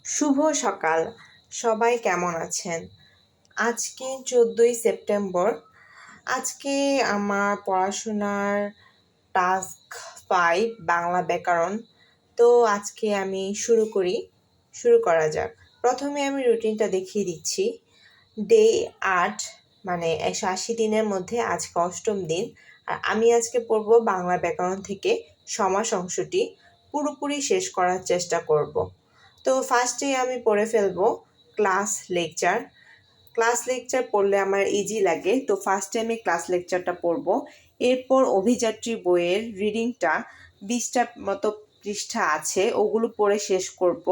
শুভ সকাল। সবাই কেমন আছেন? আজকে 14ই সেপ্টেম্বর। আজকে আমার পড়াশোনার টাস্ক 5 বাংলা ব্যাকরণ। তো আজকে আমি শুরু করা যাক। প্রথমে আমি রুটিনটা দেখিয়ে দিচ্ছি। ডে 8 মানে 180 দিনের মধ্যে আজকে 8ম দিন। আর আমি আজকে পড়ব বাংলা ব্যাকরণ থেকে সমাস অংশটি পুরোপুরি শেষ করার চেষ্টা করব। তো ফার্স্টে আমি পড়ে ফেলবো ক্লাস লেকচার। ক্লাস লেকচার পড়লে আমার ইজি লাগে, তো ফার্স্টে আমি ক্লাস লেকচারটা পড়ব। এরপর অভিযাত্রী বইয়ের রিডিংটা 20টার মতো পৃষ্ঠা আছে, ওগুলো পড়ে শেষ করব।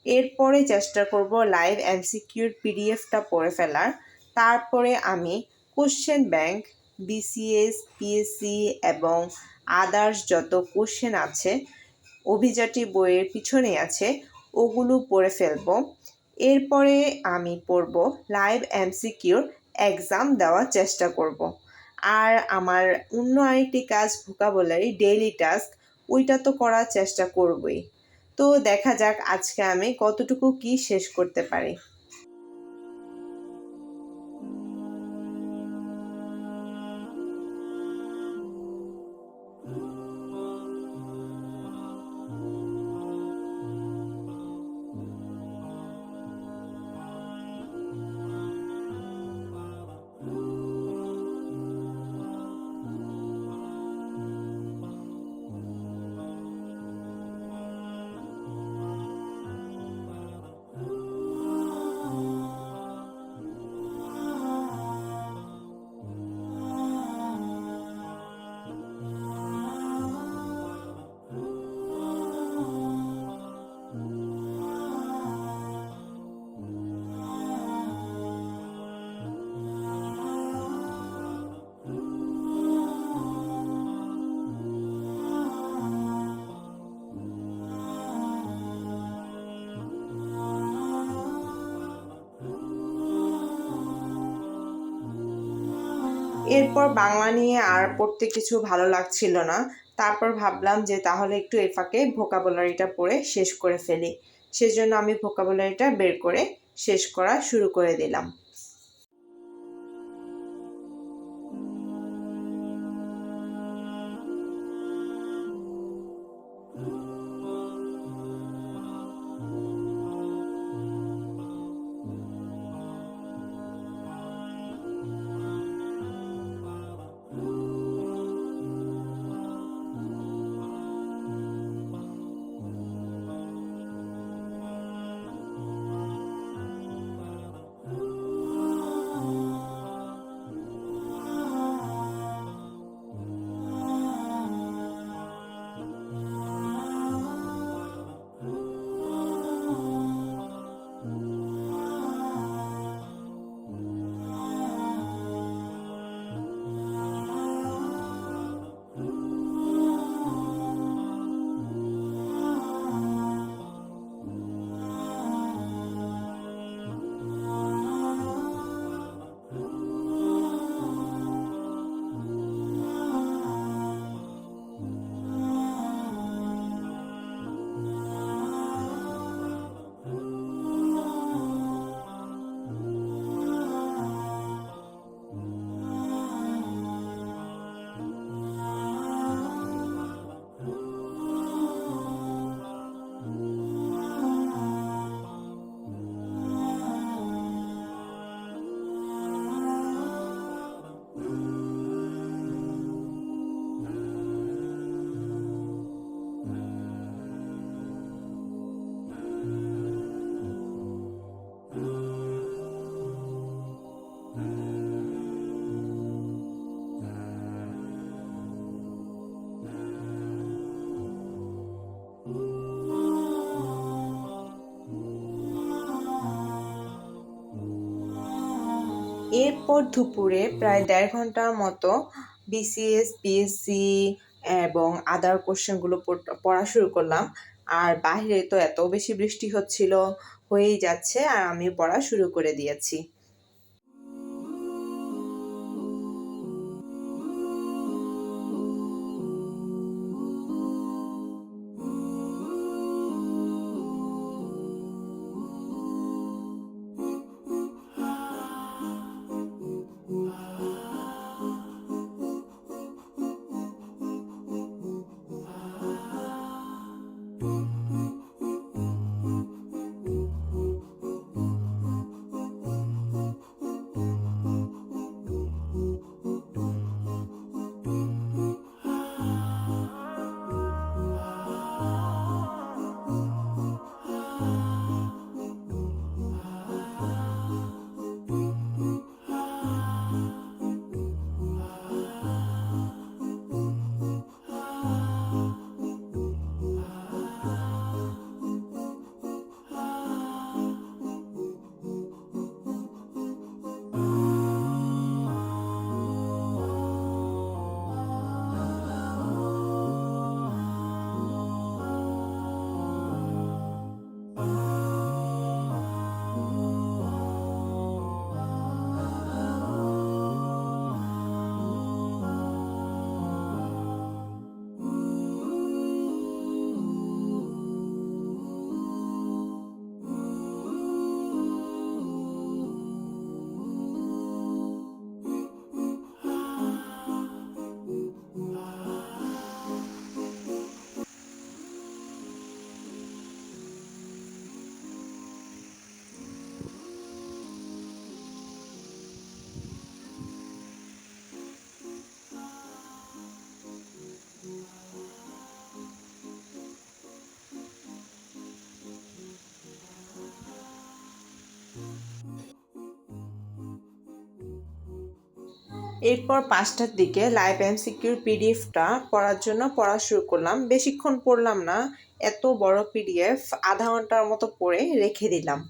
এরপরে চেষ্টা করব লাইভ এমসিকিউর পিডিএফটা পড়ে ফেলার। তারপরে আমি কোশ্চেন ব্যাংক, বিসিএস, পিএসসি এবং আদার্স যত কোশ্চেন আছে অভিযাত্রী বইয়ের পিছনে আছে, ওগুলো পড়ে ফেলবো। এরপরে আমি পড়ব লাইভ এমসিকিউর এক্সাম দেওয়ার চেষ্টা করব। আর আমার অন্য আরেকটি কাজ ভোকাবুলারি ডেইলি টাস্ক, ওইটা তো করার চেষ্টা করবই। তো দেখা যাক আজকে আমি কতটুকু কি শেষ করতে পারি। এরপর বাংলা নিয়ে আর পড়তে কিছু ভালো লাগছিল না। তারপর ভাবলাম যে তাহলে একটু এ ফাঁকে ভোকাবুলারিটা পড়ে শেষ করে ফেলি। সেজন্য আমি ভোকাবুলারিটা বের করে শেষ করা শুরু করে দিলাম। এরপর দুপুরে প্রায় 1.5 ঘন্টার মতো বিসিএস, পিএসসি এবং আদার কোশ্চেনগুলো পড়া শুরু করলাম। আর বাইরে তো এত বেশি বৃষ্টি হচ্ছিল, হয়েই যাচ্ছে, আর আমি পড়া শুরু করে দিয়েছি। এরপর 5টার দিকে লাইভ এমসিকিউর পিডিএফটা পড়ার জন্য পড়া শুরু করলাম। বেশিক্ষণ পড়লাম না, এত বড় পিডিএফ, আধা ঘন্টার মতো পড়ে রেখে দিলাম।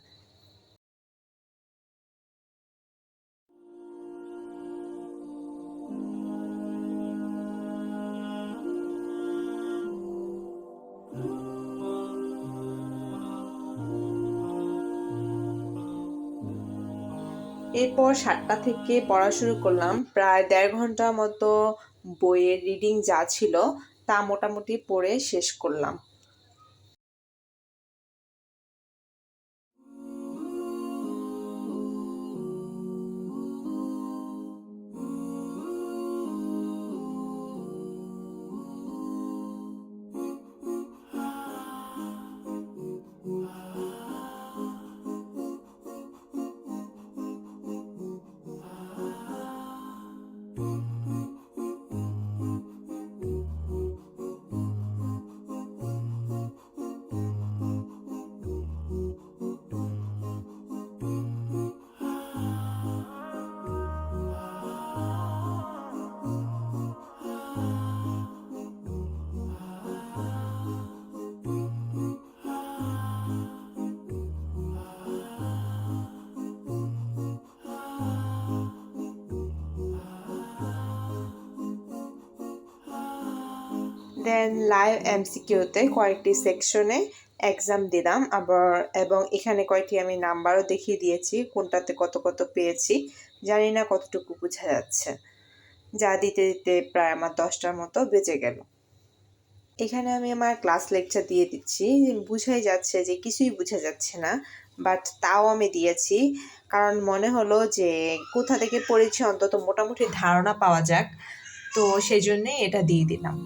এরপর 7টা থেকে পড়া শুরু করলাম। প্রায় 1.5 ঘন্টার মতো বইয়ের রিডিং যা ছিল তা মোটামুটি পড়ে শেষ করলাম। দেন লাইভ এমসিকিউতে কয়েকটি সেকশনে এক্সাম দিলাম আবার, এবং এখানে কয়েকটি আমি নাম্বারও দেখিয়ে দিয়েছি কোনটাতে কত কত পেয়েছি। জানি না কতটুকু বোঝা যাচ্ছে, যা দিতে দিতে প্রায় আমার 10টার মতো বেজে গেল। এখানে আমি আমার ক্লাস লেকচার দিয়ে দিচ্ছি। বুঝাই যাচ্ছে যে কিছুই বোঝা যাচ্ছে না, বাট তাও আমি দিয়েছি, কারণ মনে হলো যে কোথা থেকে পড়েছি অন্তত মোটামুটি ধারণা পাওয়া যাক, তো সেই জন্যে এটা দিয়ে দিলাম।